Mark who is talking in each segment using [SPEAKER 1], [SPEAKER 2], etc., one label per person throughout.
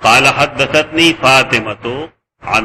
[SPEAKER 1] قال حدثتني فاطمة عن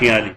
[SPEAKER 1] 46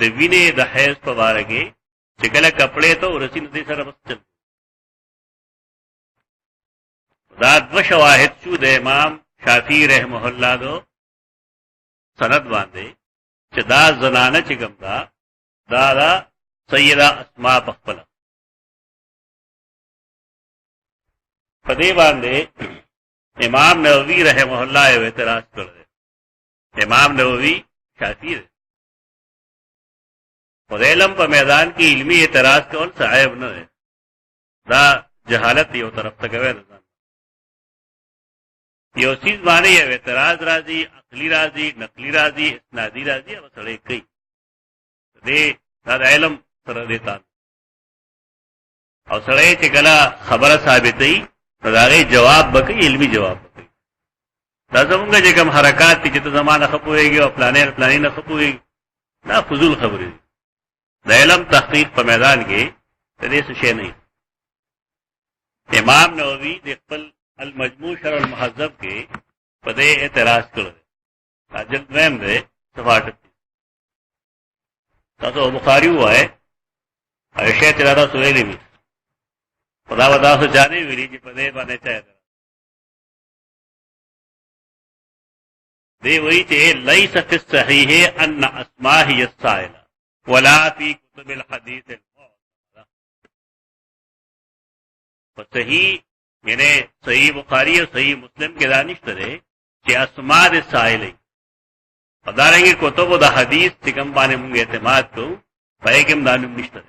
[SPEAKER 1] د وینې د حیض په باره کې چې کله کپڑے ته ورسي نو دې سره بس چل. دا دو شواهد شو د امام شافعي رحمه الله دو سند باندې چې دا زنانه چې کوم دا سیدہ اسماء په خپل په دې باندې امام نووي رحمه الله یې اعتراض کړی. امام نووي شافعي په علم په میدان کې علمي اعتراض کول صعب نه دی، دا جهالت یو طرف ته کوي. یو چیز باندې یو اعتراض راځي، عقلی راځي، نقلی راځي، اسنادي راځي، او سړی کوي دې دا علم سره دیتا. او سړی چې کله خبره ثابتوي نو دا غي جواب وکړي، علمي جواب وکړي. دا زمونږ چې کوم حرکات دي چې ته زمانه خپويږي او پلانې نه خپويږي، دا فضول خبرې دي. د علم تحقیق په میدان کې دې څه شي نه. امام نووي د خپل المجموع شرح المهذب کې په دې اعتراض کړی. جلد دویم دی صفحه 38. تاسو بخاری وایي عائشہ چې دا سویلې وي خدا ودا سو جانې ویلي چې په دې باندې چا دی وایي چې ليس في الصحيح ان اسماء هي السائله ولا في كتب الحديث المعتبره. صحیح یعنی صحیح بخاری اور صحیح مسلم کے دانشته ده چې اسماء د سائله پدارنګ کتب د حدیث څنګه باندې موږ اعتماد کوو پای کې دانو نشته.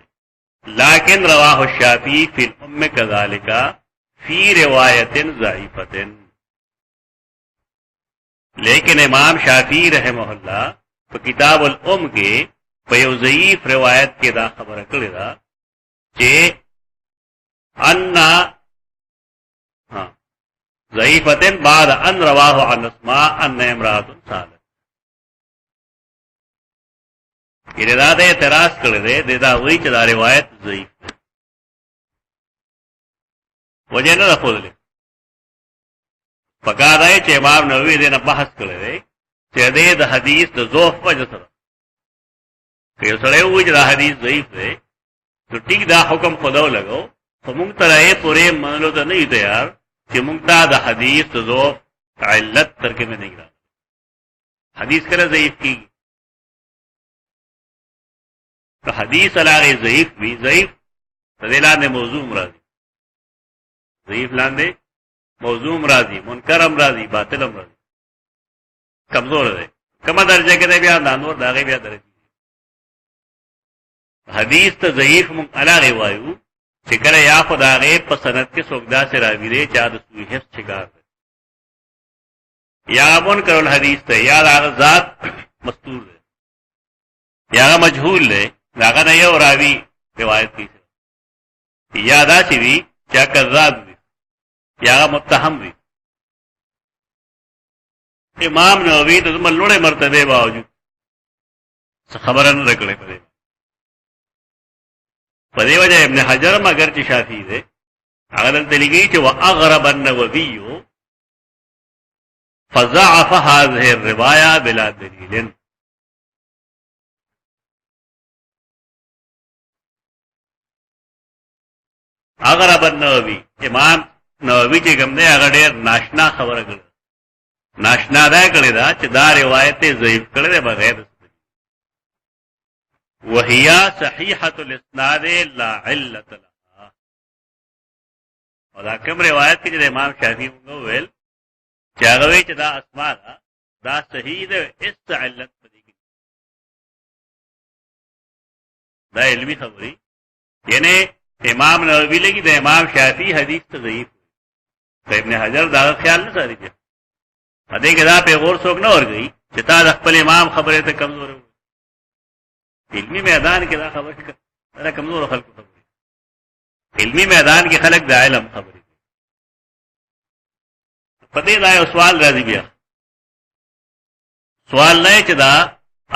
[SPEAKER 1] لكن رواه الشافعي في الام كذلك في روایت ضعیفه. لیکن امام شافعی رحمه الله په کتاب الام کې په یو ضعیف روایت کې دا خبره کړې ده چې ان ضعیفه بعد ان رواه عن اسماء ان امراه صالح. یعنی دا د اعتراض کړی دی دا وایي چې دا روایت ضعیف ده، وجه نه راخولې. پکار دی چې امام نووي دې نه بحث کړی دی چې دې د حدیث د ضعف وجه سره که یو سړی وایي چې دا حدیث ضعیف دی نو ټیک دا حکم خداو لګو، خو موږ تر یې پورې منلو ته نه یو تیار چې موږ ته د حدیث د ضعف علت ترکه میں نہیں راځي. حدیث کله ضعیف کیږي تو حدیث علاقه ضعیف بھی ضعیف تدیلان موضوع راضی، ضعیف لاندے موضوع راضی، منکر راضی، باطل راضی، کمزور ہے کما درجے کے دے بیا نانور داغے بیا درجے. حدیث ته ضعیف من علاقه وایو چې کله یا خداغه په سند کې سوګدا سے راوی دی چا د سوی حفظ شکار دی، یا منکر الحدیث ته یا هغه ذات مستور دی، یا مجهول دی، داغه نه یو راوی روایت کی یا دا چې وی چا کذاب وی یا متهم وی. امام نووي د لوړې مرتبه باوجود خبره نه کړې په دې وجه ابن حجر مگر چې شافعي دی هغه دلته لګي چې واغرب النووي فضعف هذه الروايه بلا دليل. اغرب النووي امام نووي چې کوم دی هغه ډېر ناشنا خبره کړې، ناشنا دا کړې دا چې دا روایت ضعیف کړې ده بغیر وهي صحيحه الاسناد لا علت لها. او دا کوم روایت کې چې امام شافعي وویل چې هغه وی چې دا اسماء دا صحیح ده اس علت پدې کې دا علمي خبري. یعنی امام نووي لګي د امام شافعي حدیث ته ضعیف دی، ابن حجر دا خیال نه ساري دي هدي کې دا په غور څوک نه ورګي چې تا د خپل امام خبره ته کمزور وي. علمي میدان کې دا خبره دا کمزور خلک خبره، علمي میدان کې خلک د علم خبره. په دې ځای سوال راځي، بیا سوال نه چې دا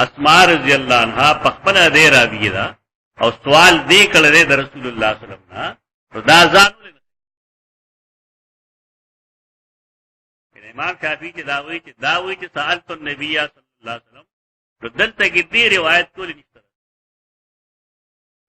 [SPEAKER 1] اسماء رضی الله عنها په خپل دې راوي دا او سوال دې کړل د رسول الله صلی الله علیه وسلم نه دا ځانو له امام شافعي چې دا وایي چې سألت النبي صلی الله علیه وسلم نو دلته کې دې روایت کولې نشته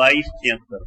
[SPEAKER 1] 2273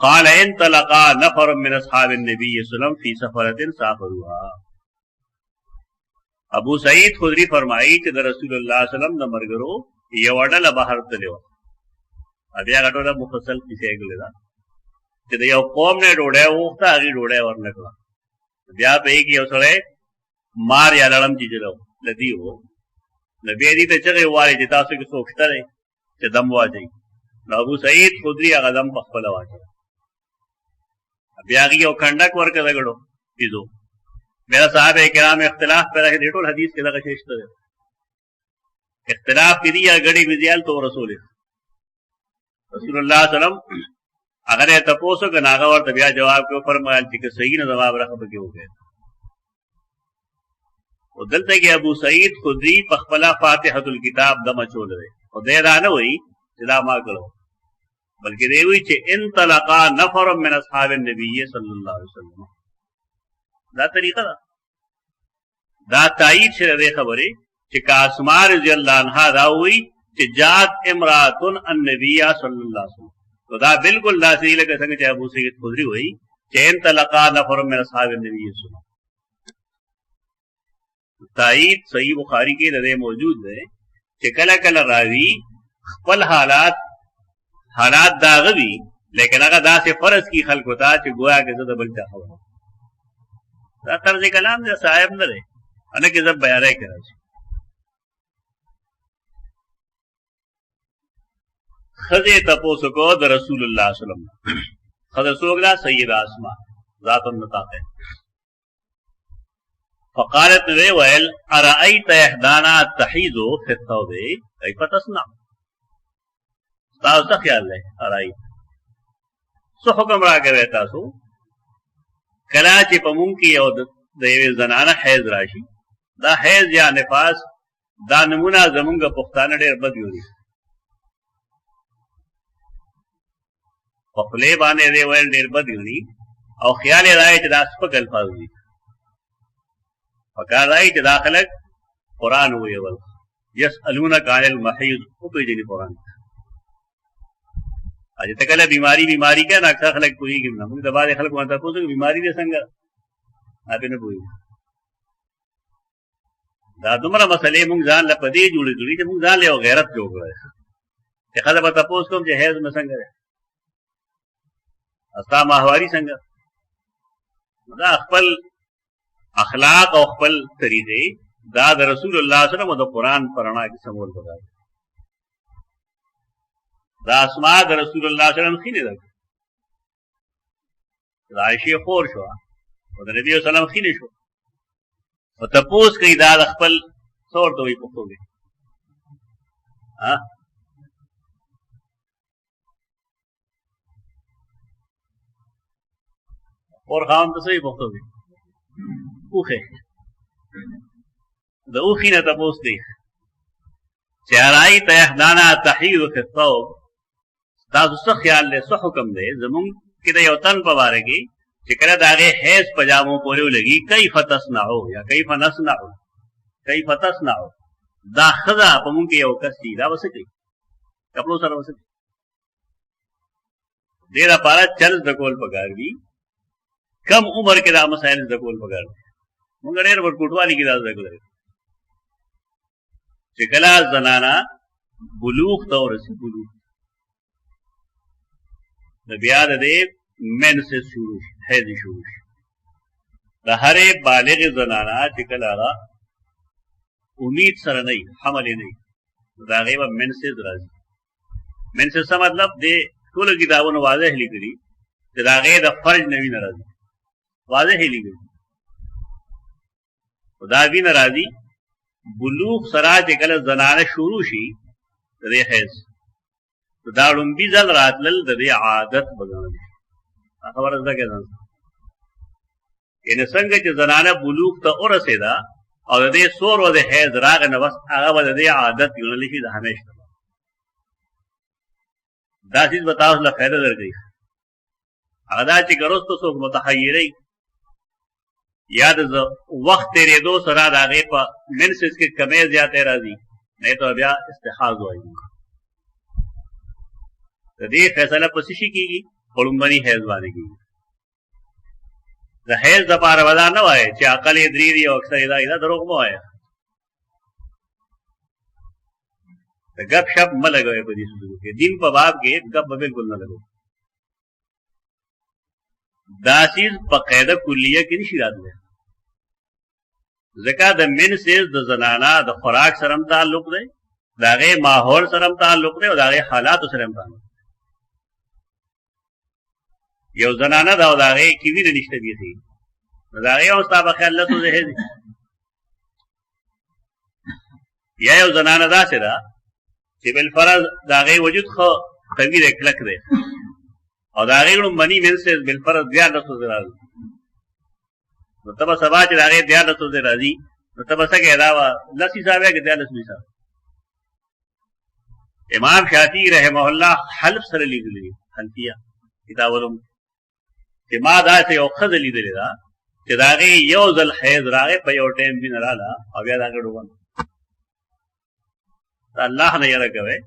[SPEAKER 1] قال انطلق نفر من اصحاب النبي صلى الله عليه وسلم في سفرة سافروها ابو سعید خدری فرمائی چې د رسول الله صلی الله علیه وسلم د مرګرو یو ډله بهر تلو بیا غټوله مفصل کیسه کړل دا چې د یو قوم نه ډوډۍ وخته هغه ډوډۍ ورنکړه بیا په کې یو سره مار یا لړم چیجلو لدی وو نبی دې ته چې وایي چې تاسو کې سوچته نه چې دم واځي ابو سعید خدری هغه دم په خپل واځي بیا یو کنډک ورکړه دغړو پیزو میرا صاحب کرام اختلاف پر ہے ډېر حدیث کې دغه شیشته ده اختلاف کې دی غړي ویل تو رسول الله صلی الله علیه وسلم اگر ته پوسو کناغه ورته بیا جواب کو فرمایل چې صحیح نه جواب راخه کې وګه او دلته کې ابو سعید خدری په خپل فاتحه الکتاب دمه چول دی او دې را نه وای چې دا ما کړو بلکې دی وی چې انطلقا نفر من اصحاب النبي صلی الله علیه وسلم دا طریقه دا تایید شره دی خبره چې کاسمار رضی الله عنها دا وی چې جات امراتن النبي صلی الله علیه وسلم تو دا بالکل دا صحیح لکه څنګه چې ابو سعید خدری وی چې انطلقا نفر من اصحاب النبي صلی الله علیه وسلم تایید صحیح بخاری کې ده موجود ده چې کله کله راوی خپل حالات داغوی لیکن هغه داسې فرض کی خلق ہوتا چې گویا کې زده بل چا خبره دا طرز کلام دې صاحب نه لري ان کې زب بیانې کړی خزه تپوس کو د رسول الله صلی الله علیه وسلم خزه سوګلا سیدہ اسماء ذات النطاق فقالت ویل ارأيت احدانا تحيض في الثوب كيف تصنع تاسو خیال لے ارأيت سو حکم راکوي تاسو کلا چې په مونږ کې یو د یوې زنانه حیض راشي دا حیض یا نفاس دا نمونه زمونږ پښتانه ډېر بد وي په خولې باندې دی ویل ډېر بد وي او خیال یې راځي چې دا سپک الفاظ دي پکار راځي چې دا خلک قرآن وویل یسألونک عن المحیض وپېژني قرآن اجه تکله بیماری کا نا اکثر خلک پوهیږي نه موږ د باندې خلک وانه تاسو بیماری دې څنګه اته نه پوهیږي دا دومره مسلې موږ ځان له پدې جوړې کړې چې موږ ځان له غیرت جوړ کړو چې خلک به تاسو کوم چې هیڅ نه څنګه استا ماهواري څنګه دا خپل اخلاق او خپل طریقې دا د رسول الله صلی الله علیه وسلم د قرآن پرانا کې سمول وکړي دا اسماء د رسول الله صلی الله علیه وسلم خینه ده دا عائشہ خور شو او د نبی صلی الله علیه وسلم خینه شو او تپوس کوي دا خپل څور دوی پښتو کې ها اور خام ته صحیح پښتو کې اوخه د اوخینه تپوس دی چې راي ته احدانا تحيض في الثوب دا څه خیال له څه حکم دی زمون کې د یو تن په واره کې چې کله داغه حیض پجامو پورې لګي کیف تصنعو یا کیف نصنعو کیف تصنعو دا خذا په مونږ کې یو کس دی دا وسکي کپلو سره وسکي ډیر لپاره چل د کول پګار وی کم عمر کې دا مسائل د کول پګار مونږ ډیر ورکوټوالي کې راځي کړل چې کله زنانا بلوغ ته ورسي بلوغ د بیا د دې من سے شروع حیض شروع د هرې بالغ زنانا چې کله را امید سره نه حمل نه دا غیبه منسز راځي منسز څه مطلب دی ټول کتابونو واضح لیکلي چې دا غي د فرج نه ویني راځي واضح لیکلي دا ویني راځي بلوغ سره چې کله زنانه شروع شي د حیض دا لومبي ځل راتلل د عادت بدلول خبره ده کې ځان ان څنګه چې زنانه بلوغ ته ورسېدا او د دې سور و د حیض راغ نه بس هغه به د عادت یونل شي د همیشه دا چیز بتاو له فائدہ درګي هغه دا چې ګروستو څوک متحیری یاد ز وخت تیرې دو سره د هغه په منسس کې کمی زیاتې راځي نه ته بیا استحاض وایي د دې فیصله پسې شي کیږي خړمبني حیض باندې کیږي د حیض د پاره ودا نه وای چې عقل یې درې دی او اکثر دا دروغ مو وای د غب شپ ملګوي په دې سوزو کې دین په باب کې غب بالکل نه لګو دا چیز په قاعده کلیه کې نشي راتلی ځکه د منسز د زنانا د خوراک سره تعلق دی د هغې ماحول سره تعلق دی او د هغې حالاتو سره تعلق یو زنانه دا او د هغې کې وینه نشته بیخي نو د هغې هم ستا په خیال لسو ذهن دی یا یو زنانه داسې ده چې بالفرض د هغې وجود ښه قوي دی کلک دی او د هغې لومبني منسز بالفرض 1400 راځي نو ته به سبا چې د هغې 1400 راځي نو ته به څه کوې دا به 10 حساب یا که 14 حساب امام شافعي رحمه الله حلف سره لیدلی دي حنفیه کتاب علوم چې ما داسې یو ښځه لیدلې ده چې د هغې یو ځل حیض راغی په یو ټایم وینه راله او بیا د هغې ډوبه د الله نه یره کوئ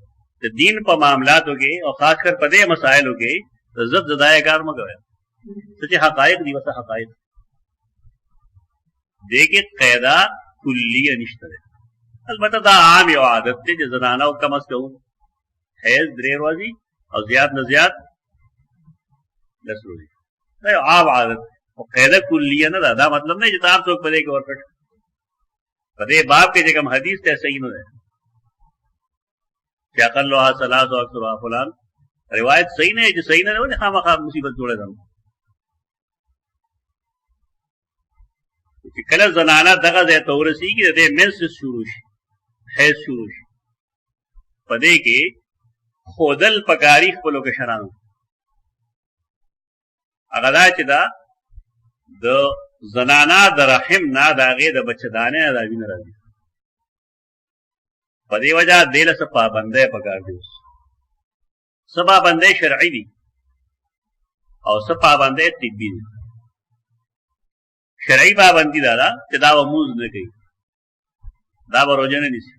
[SPEAKER 1] د دین په معاملاتو کې او خاص کر په دې مسایلو کې د ضد زدای کار مه کوئ څه چې حقایق دي وسه حقایق دې کې قاعده کلیه نشته ده البته دا عام یو عادت دی چې زنانه او کم از کم حیض 3 ورځې او زیات نه زیات 10 ورځې دا یو عام عادت او قاعده کلیه نه ده دا مطلب نه چې تاسو څوک په دې کې ورکړ په دې باب کې چې کوم حدیث ته صحیح نه ده چې اقلها 3 او اکثر فلان روایت صحیح نه چې صحیح نه ده خامخا مصیبت جوړه ده چې کله زنانه دغه ځای ته ورسېږي د دې منسس شروع شي حیض شروع شي په دې کې ښودل پکاري خپلو کشرانو هغه دا چې دا د زنانه د رحم نه د هغې د بچهدانۍ نه دا وینه راځي په دې وجه دې له څه پابندۍ پکار دي اوس څه پابندۍ شرعي دي او څه پابندۍ طبي دي شرعي پابندي دا ده چې دا به مونځ نه کوي دا به روژه نه نیسي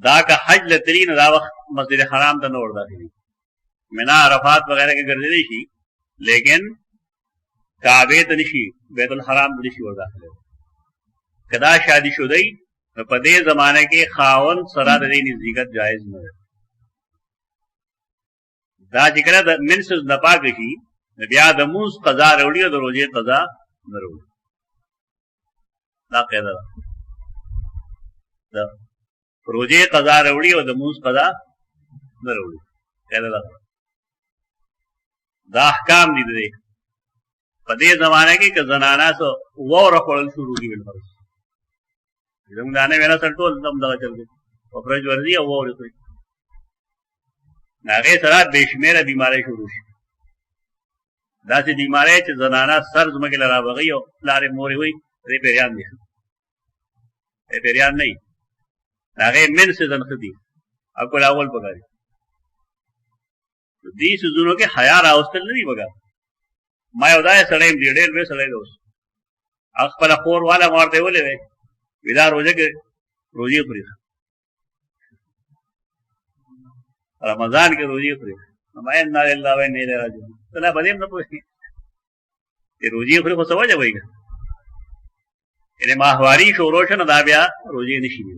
[SPEAKER 1] دا که حج له تلي نو دا وخت مسجد حرام ته نه ور داخلي منا عرفات وغیرہ کې ګرځېدلی شي لیکن کعبې ته نشي بیت الحرام ته نشي ور داخلی که دا شادي شدی نو په دې زمانه کې خاوند سره د دې نزدېکت جایز نه ده دا چې کله د منسز نه پاک شي بیا د مونځ قضا راوړي او د روژې قضا نه راوړي دا قاعده ده د روژې قضا راوړي او د مونځ قضا نه راوړي قاعده ده دا احکام دي د دې په دې زمانه کې که زنانه څه واوره خوړل شروع کړي بالفرض زموږ دانه وینا سره ټول دغه چل دی په فرج ورځي او واورې خوري هغې سره بې شمېره بیمارۍ شروع شي داسې بیماری چې زنانه سر ځمکې له رابغوي او پلار یې مور یې وایي دې پیریان دي پیریان نه وي د هغې منسزن ښه دي عقل اول پکار دي دې څیزونو کې حیا راوستل نه دي پکار ما یو داسې سړی یم ډېر لوی سړی دی اوس هغه خپله خور والا ما ورته ویلې وی وي دا روژه کې روژې خوري رمضان کې روژې خوري ما انا لله و انا الیه راجعون ته لا په دې هم نه پوهېږې چې روژې خوري خو څه وجه وایي که یعنې ماهواري شروع شه نو دا بیا روژې نشي دی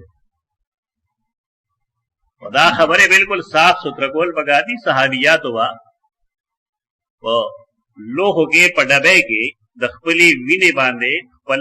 [SPEAKER 1] و دا خبرې بالکل صاف ستره کول پکار دي صحابیاتو به په لوښو کې په ډبۍ کې د خپلې وینې باندې خپل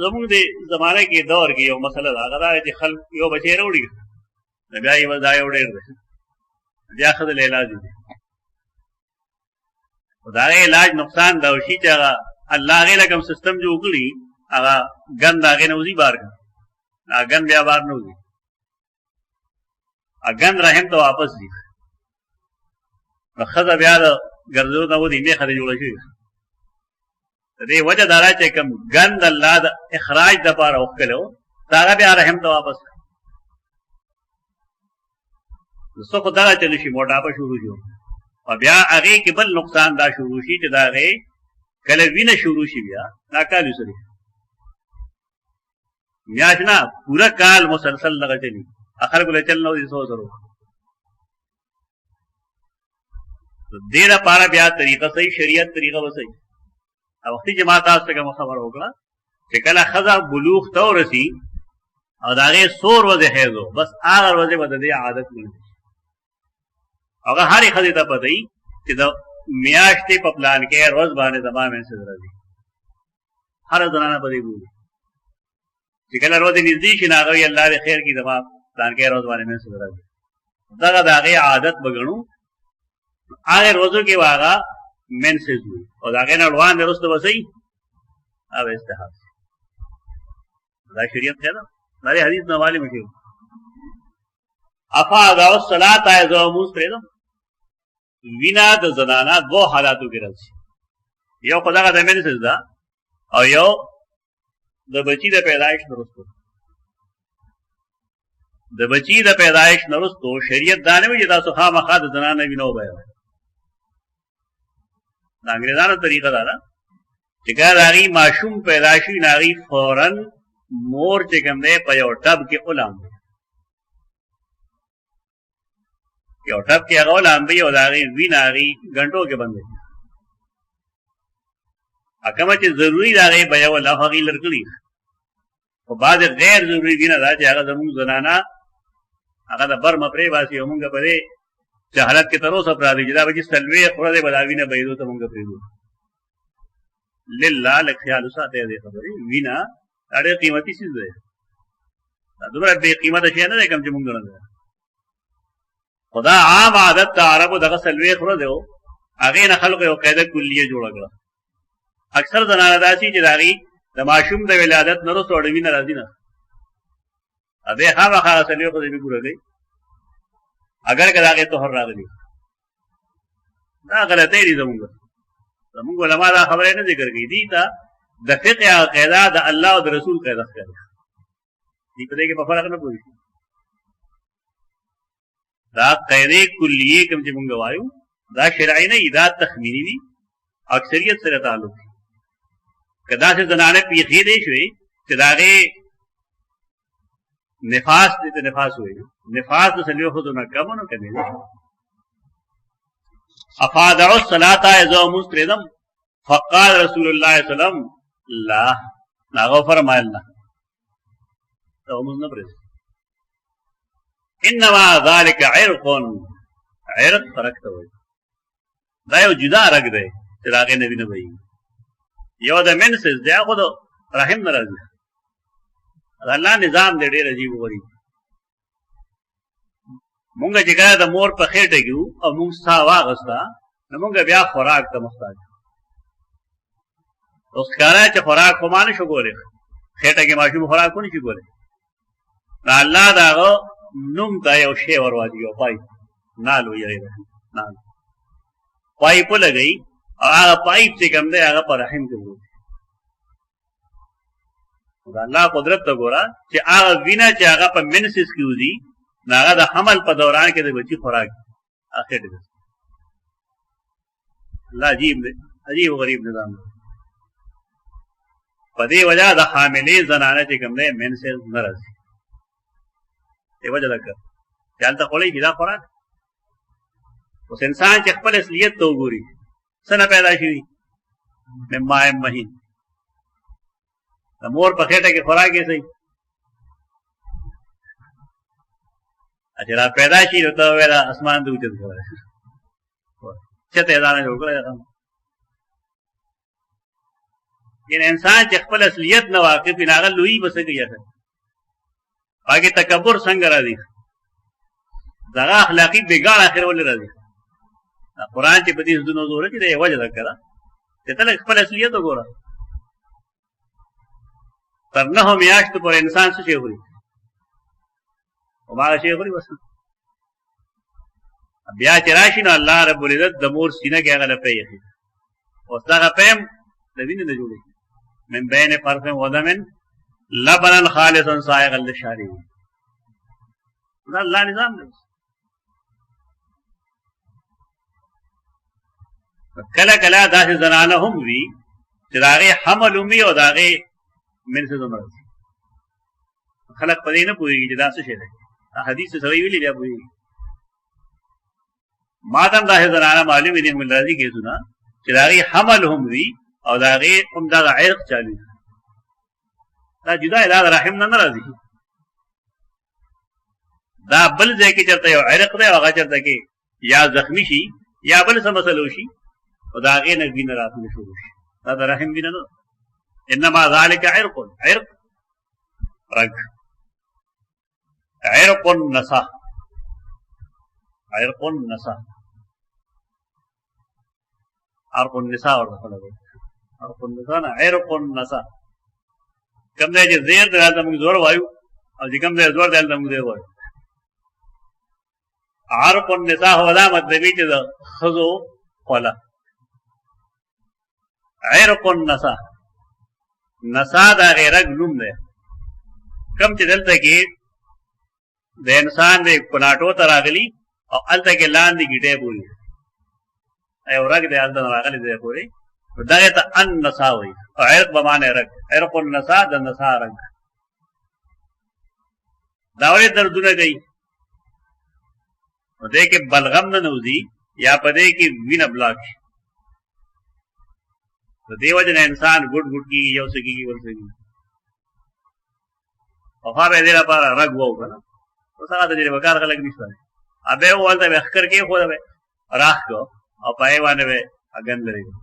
[SPEAKER 1] زمونږ د زمانه کې دور کې یو مسله دا چې خلک یو بچی راوړي بیا یې دا یو ډېر دی بیا ښځه له علاج دي خو د هغې علاج نقصان دا وشي چې هغه الله هغې له کوم سیستم جوړ کړي هغه ګند د هغې نه وځي بار کړه هغه ګند بیا بار نه وځي هغه ګند رحم ته واپس ځي نو ښځه بیا د ګرځېدو نه ودي میخه دې جوړه شوې د دې وجه دا ده چې کوم ګند الله د اخراج دپاره وښکلی و هغه بیا رحم ته واپس کړه څه خو دغه چلو شي موټاپه شروع شو او بیا هغې کې بل نقصان دا شروع شي چې د هغې کله وینه شروع شي بیا دا کال وسري میاشت نه پوره کال مسلسل دغه چلي خلکو له چل نه ودي څو زرو دې دپاره بیا طریقه صحیح شریعت طریقه به صحیح وختي چې ما تاسو ته کومه خبره وکړه چې کله ښځه بلوغ ته ورسي او د هغې څو ورځې حیض و بس هغه ورځې به د دې عادت ونیسي هغه هرې ښځې ته پته وي چې د میاشتې په پلان کې ورځ باندې زما منسز راځي هره زنانه په دې بولي چې کله ورځې نږدې شي نو هغه وي الله دې خیر کړي زما پلان کې ورځ باندې منسز راځي دغه د هغې عادت به ګڼو هغې ورځو کې به هغه منسز وي او د هغې نه وړاندې وروسته به څه وي هغه به استحاض دا شریعت دی نه دا دې حدیث نه معلومه شوي افاضع الصلاة زه لمونځ پرېږدم وینه د زنانه دوه حالاتو کې راځي یو خو دغه د منسز ده او یو د بچي د پیدایش نه وروسته د بچي د پیدایش نه وروسته شریعت دا نه وایي چې تاسو خامخا د زنانه وینه وبهوئ د انګریزانو طریقه دا ده چې کله د هغې ماشوم پیدا شي نو هغې فورا مور چې کوم دی په یو ټب کې ولامبوي یو ټب کې هغه ولامبوي او د هغې وینه هغې ګنټو کې بندوي کومه چې ضروري د هغې بیول او هغې لر کړي خو بعضې غیر ضروري وینه ده چې هغه زمونږ زنانه هغه د بر مه پرېباسي او مونږ په دې جهالت کې تر اوسه پراته چې دا به چې څلوېښت ورځې به دا وینه بهېدو ته مونږ پرېږدو لله لږ خیال وساتئ دې خبرې وینه دا ډېر قیمتي څیز دی دا دومره بې قیمته شی نه دی کوم چې مونږ ګڼلی خو دا عام عادت د عربو دغه څلوېښت ورځې و هغې نه خلکو یو قاعده کلیه جوړه کړه اکثر زنانه داسې چې د هغې د ماشوم د ولادت نه وروسته وړه وینه راځي نه دی خامخا هغه څلوېښت ورځې پرې پوره کوي اگر که د هغې طهر راغلي دا غلطۍ دي زمونږ علما دا خبرې نه ذکر کوي دي ته د فقه هغه قاعده د الله او د رسول قاعده ښکاري دي په دې کې په فرق نه پوهېږي دا قاعدې کلیې کوم چې مونږ وایو دا شرعي نه دا تخمیني دي اکثریت سره تعلق دي که داسې زنانه پیښې دی شوې چې د هغې نفاس دې ته نفاس وایي نفاس د څلوېښتو ورځو نه کم نو کمې دی افاضع الصلاة زه لمونځ پرېږدم فقال رسول الله صلی الله علیه وسلم لا هغه وفرمایل نه زه لمونځ نه پرېږدم انما ذلك عرق عرق فرق ته وایي دا یو جدا رګ دی چې د هغې نه وینه بهېږي یو د منسز دی هغه خو د رحم نه راځي د الله نظام دی ډېر عجیب غریب مونږ چې کله د مور په خېټه کې وو او مونږ ساه واخېسته نو مونږ بیا خوراک ته محتاج اوس ښکاره چې خوراک خو ما نه شو کولی خېټه کې ماشوم خوراک خو نه شي کولی نو الله د هغه نوم ته یو شی ور واچوي یو پایپ نال وایي هغې ته نال پایپ ولګوي او هغه پایپ چې کوم دی هغه په رحم کې وځي د الله قدرت ته ګوره چې هغه وینه چې هغه په منسس کې وځي نو هغه د حمل په دوران کې د بچي خوراک هغه خېټې ته الله عجیب دی عجیب غریب نظام دی په دې وجه د حاملې زنانه چې کوم دی منسس نه راځي دې وجه ده که چې هلته خوړی شي دا خوراک اوس انسان چې خپل اصلیت ته وګوري څه نه پیدا شوي من ماء مهین د مور په خېټه کې خوراک یې صحیح چې را پیدا شي نو ته وویله اسمان ته اوچت کړی چته یې ځانه جوړ کړی یعنی انسان چې خپل اصلیت نه واقف وي هغه لوی به څه کوي هغه تکبر څنګه راځي دغه اخلاقی بګاړ اخر ولې راځي قرآن چې په دې زونو زوره کې دی وجه ذکر چې تل خپل اصلیت وګوره تر نه میاشتو پر انسان څه شي خوري او ما شي خوري بس بیا چې راشي نو الله رب العزت د مور سینه کې هغه لپاره یې او څنګه پم د وینې نه جوړي من بین فرث و دم لبنا خالصا سائغا للشاربين دا الله نظام دی کله کله داسې زنانه هم وي چې د هغې حمل هم وي او د هغې منسز هم راځي خلک په دې نه پوهېږي چې دا څه شی دی دا حدیث سړی ویلي بیا پوهېږي ما ته هم داسې زنانه معلومې دي من راځي کیسونه چې د هغې حمل هم وي او د هغې هم دغه عرق چالو دا جدا دا د رحم نه راځي دا بل ځای کې چېرته یو عرق دی او هغه چېرته کې یا زخمي شي یا بل څه مسله وشي او د هغې نه وینه راتللی شروع شي دا د رحم وینه نه انما ذلك عرق رګ عرق النساء عرق النساء عرق النساء عرق النساء نه عرق النساء کوم دی چې زیر دی هلته موږ زور وایو او چې کوم دی زور دی هلته موږ زیر وایو عرق النساء هو دا مطلبي چې د ښځو خوله عرق النساء نسا دا غیرک نوم دی کم چې دلته کې د انسان د کناټو ته راغلي او هلته کې لاندې ګیټۍ پورې یو رګ دی هلته راغلی دی پورې دغې ته النسا وایي او عرق به معنی رګ عرق النسا د نسا رګ دا ولې دردونه کوي په دې کې بلغم نه نوځي یا په دې کې وینه بلاک شي د دې وجه نه انسان ګډ ګډ کېږي یو څه کېږي بل څه کېږي او هغه دې لپاره رګ وو که نه اوس هغه د دې کار خلک نشته ابه یې وویل ته به ښکر کېښوده به راښ کړو او په هغې باندې به اګن لرې کړو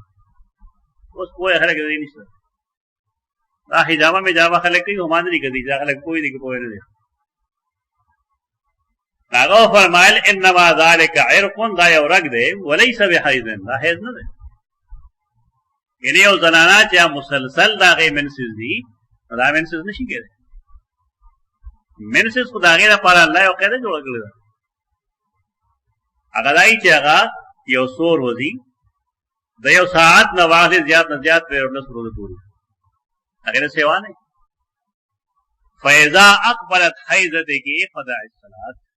[SPEAKER 1] اوس پوهه خلک دې نشته دا حجامه مجامه خلک کوي هما نه دي کوي دا خلک پوه دي که پوه نه دي هغه فرمایل انما ذلك عرق دا یو رګ دی وليس بحیض دا حیض نه دی یعنی یو زنانه چې مسلسل د هغې منسز دي نو دا منسز نشي کېدی منسز خو د هغې لپاره الله یو قاعده جوړه کړې ده هغه دا چې هغه یو څو ورځې د یو ساعت نه واخلې زیات نه زیات پرې 19 ورځې پورې هغې نه سیوا نه فاذا اقبلت حیضتک فدع الصلاة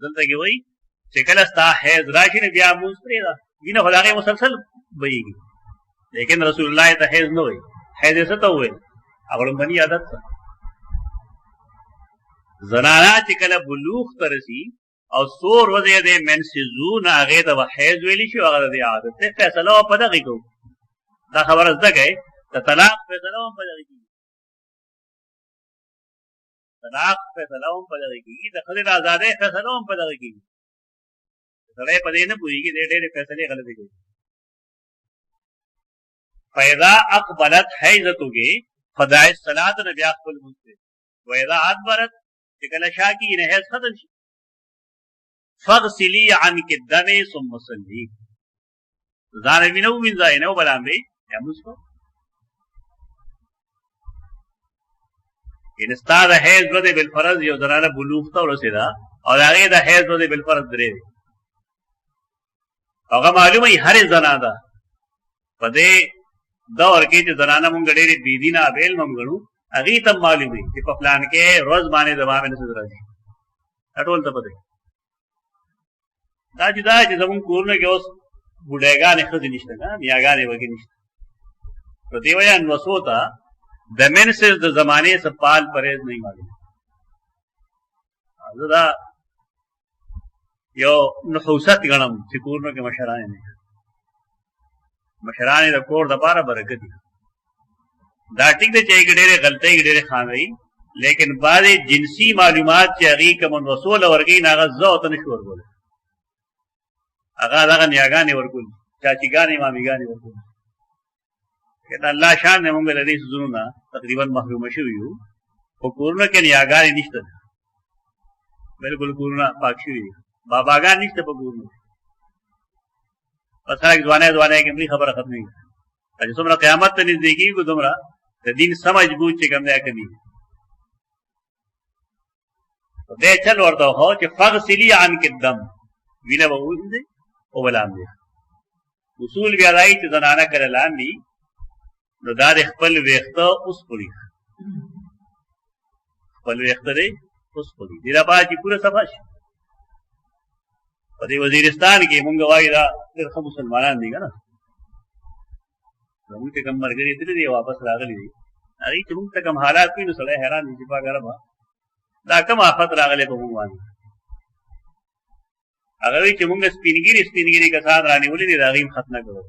[SPEAKER 1] دلته کې وایي چې کله ستا حیض راشي نو بیا مونځ پرېږده وینه خو د هغې مسلسل بهیږي لیکن رسول الله ته حیض نه وایي حیض یې څه ته وویل هغه لومبني عادت څه زنانه چې کله بلوغ ته رسي او څو ورځې د منسزو نه هغې ته به حیض ویلی شي هغه د دې عادت دی فیصله به په دغې کوو دا خبره زده کړئ د طلاق فیصله هم په دغې کېږي طلاق فیصله هم په دغې کېږي د ښځې د ازادۍ فیصله هم په دغې کېږي سړی په دې نه پوهېږي دې ډېرې فیصلې غلطې کوي فاذا اقبلت حیضتک فدع الصلاة نه بیا خپل لمونځ پرېږده واذا ادبرت چې کله شا کېږي نه حیض ختم شي فاغسلي عنک الدم ثم صلي ځان یې وینه ووینځه یې نه وبلانبې بیا لمونځ کوه یعنې ستا د حیض ورځې بالفرض یو زنانه بلوغ ته ورسېده او د هغې د حیض ورځې بالفرض 3 دی هغه معلومه وي هرې زنانه ده په دې دور کې چې زنانه مونږ ډېرې بېدینه بېعلمه هم ګڼو هغې ته هم معلوم وي چې په فلانکې ورځ باندې زما منسز راځي دا ټول ته پته دا جدا چې زمونږ کورونه کې اوس بوډاګانې ښځې نشته که میاګانې وږې نشته په دې وجه نوسو ته د منسز د زمانې څه پال پرهیز نه معلوم زه دا یو نحوست ګڼم چې کورونو کې مشران نه مشران د کور دپاره برکت دي دا ټیک دی چې هغې ډېرې غلطۍ ډېرې خامۍ لیکن بعضې جنسي معلومات چې هغې که منوسو له ورکوي نو هغه زه ورته نه شو ورکولی هغه دغه نیاګانې ورکول چاچیګانې مامیګانې ورکول کہ اللہ شان نے مونږ لري زونه تقریبا محروم شوی یو خو کورونه کې نیاګانې نشته بالکل کورونه پاک شوي دي باباګان نشته په کورونو بس خلک ځوانه کې مې خبره ختمېږي چې څومره قیامت ته نږدې کېږي دومره د دین سمجھ بوج چې کوم دی کوي دې چل ورته هو چې فغسلی عنک الدم وینه به وځي او ولامدي اصول بیا راځي چې زنانه کړه لاندې نو دا د خپل ویښته اوس پوری خپل ویښته دی اوس پوری دی دا باندې پوره صفه شي په دې وزیرستان کې مونږ وایي دا ډېر ښه مسلمانان دي کنه زموږ ته کوم مرګري تللی دی واپس راغلي دي هغه چې موږ ته کوم حالات وي نو سړی حیران دي چې پاګره دا کوم آفت راغلی په موږ باندې هغه وایي چې موږ سپینګیري کسان رانیولي دي د هغې ختم نه کړو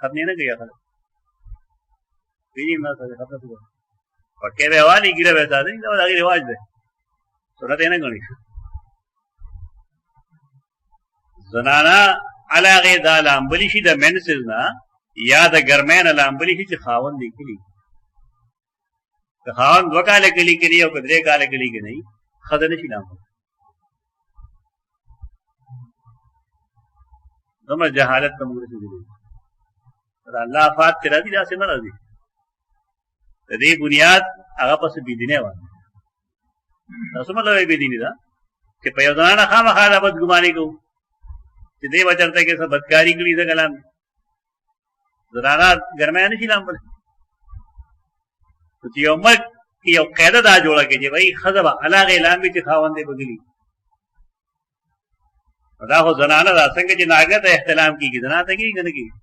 [SPEAKER 1] ختم یې نه کوي هغه ویني ما سره ختم کړو پټکې به والي ګیره به ساتي دا د هغې رواج دی سنت یې نه ګڼي زنانا علاغه دا لامبلی شي د منسز نه یا د ګرمین لامبلی شي چې خاوند دی کلی که خاوند 2 کاله کلی کړي او 3 کاله کلی کې نه خدای نشي لامبل دمر جهالت ته موږ رسېدلی دا الله فات چې راځي دا څنګه راځي د دې بنیاد هغه پس بيدینه و تاسو مله بيدینه دا چې په یو ځان خامخا د بدګماني کوو چې دی وچرته کې څه بدکاری کړي دا کلام زرانا ګرمه نه شي لامبل چې یو ملک کې یو قاعده دا جوړه کې چې وای خزبه علاغه اعلان به چې خاوند دی بغلی دا خو زنانه دا څنګه چې ناګه ته احترام کیږي زنانه ته کیږي نه کیږي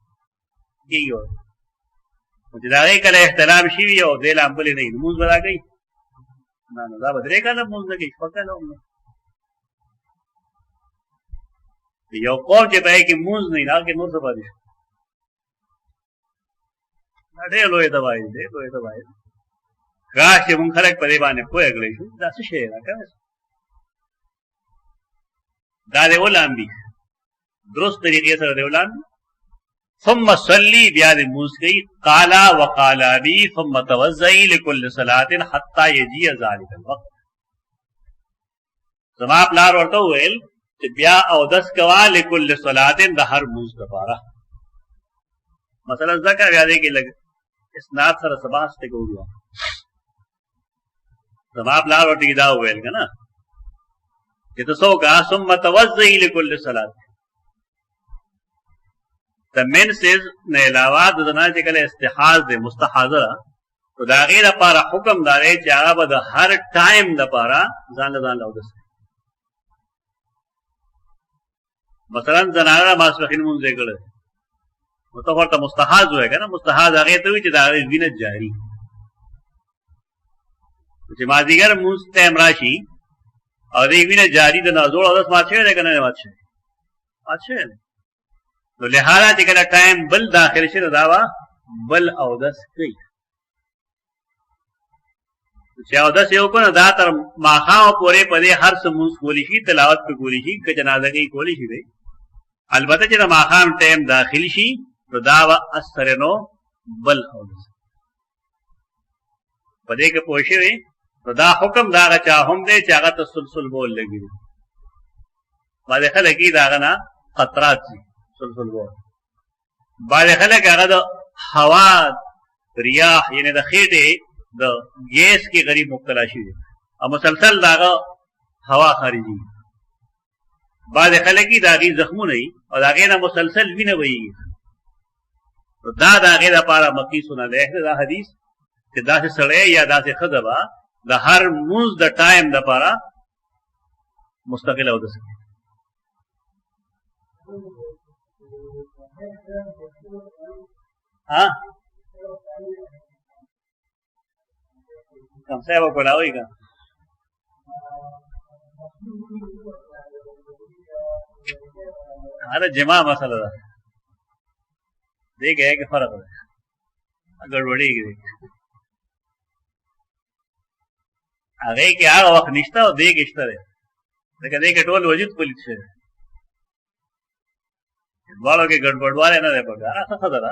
[SPEAKER 1] چې دا یې کله احترام شي او دې لامبل نه موږ ودا کوي نه دا بدرې کله موږ نه کوي فقط نو یو قوم چې پای کې موز نه نه کې نور څه پاتې ډېر لوی دوايي دی لوی دوايي کاش چې مونږ خلک په دې باندې پوهه کړی شو دا څه شی نه کوي دا دی ولامبي درست طریقې سره دی ولامبي ثم صلي بیا دې موز کوي قالا وقالا بي ثم توضئي لكل صلاه حتى يجي ذلك الوقت زما پلار ورته ویل چې بیا او 10 کوا لكل صلاه د هر موز لپاره مثلا ذکر بیا دې کې لګ اسناد سره سباس ته کوو زما پلار ورته دا ویل کنه چې تاسو کا ثم توضئ لكل صلاه د منسز نه علاوه د نه چې کله استحاض د مستحاضره او دا غیر لپاره حکم داري چې هغه د هر ټایم لپاره ځان لاودس مثلا زنانه ماسپخین مونږ کړه نو ته ورته مستحاض وای کنه مستحاض هغه ته وی چې دا وینه جاری چې مازیګر مونږ ته امراشي او دې وینه جاری د نازول او داس ماچې ده کنه ماچې اچھا نو لہذا چې کله ټایم بل داخل شي داوا بل او داس کوي چې او داس یو کنه دا تر ماخاو پورې په دې هر څه مونږ کولی شي تلاوت په کولی شي ک جنازه کې کولی شي البته چې د ماخام ټایم داخل شي نو دا وا اثر نو بل او داس په دې کې پوښي نو دا حکم دا چا هم دې چې هغه تسلسل بول لګي باندې خلک دا غنا خطرات دي تسلسل بول باندې خلک هغه د هوا ریاح یعنی د خېټه د گیس کې غریب مبتلا شي او مسلسل داغه هوا خارجي بعد خلک داغي زخمونه او داغه نه مسلسل وینه وي دا داغه لپاره مقیسونه ده دا حدیث چې دا څه سړی یا دا څه خدبا د هر موز د ټایم لپاره مستقل او دسه ها کم څه وکړاوي کا اره جما مسله ده دیکھے کہ فرق ہے گڑبڑی کی هغه کې هغه وخت نشته او دیګ شته ده دغه کې ټول وجود پولیس شه والو کې ګډوډواله نه ده پکاره څه خبره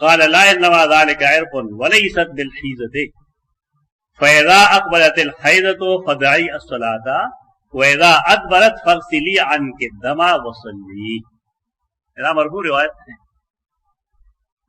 [SPEAKER 1] قال لا إنما ذلك عرق وليست بالحيزة فإذا أقبلت الحيزة فدعي الصلاة وإذا أدبرت فاغسلي عنك الدم وصلي هذا مرفوع رواية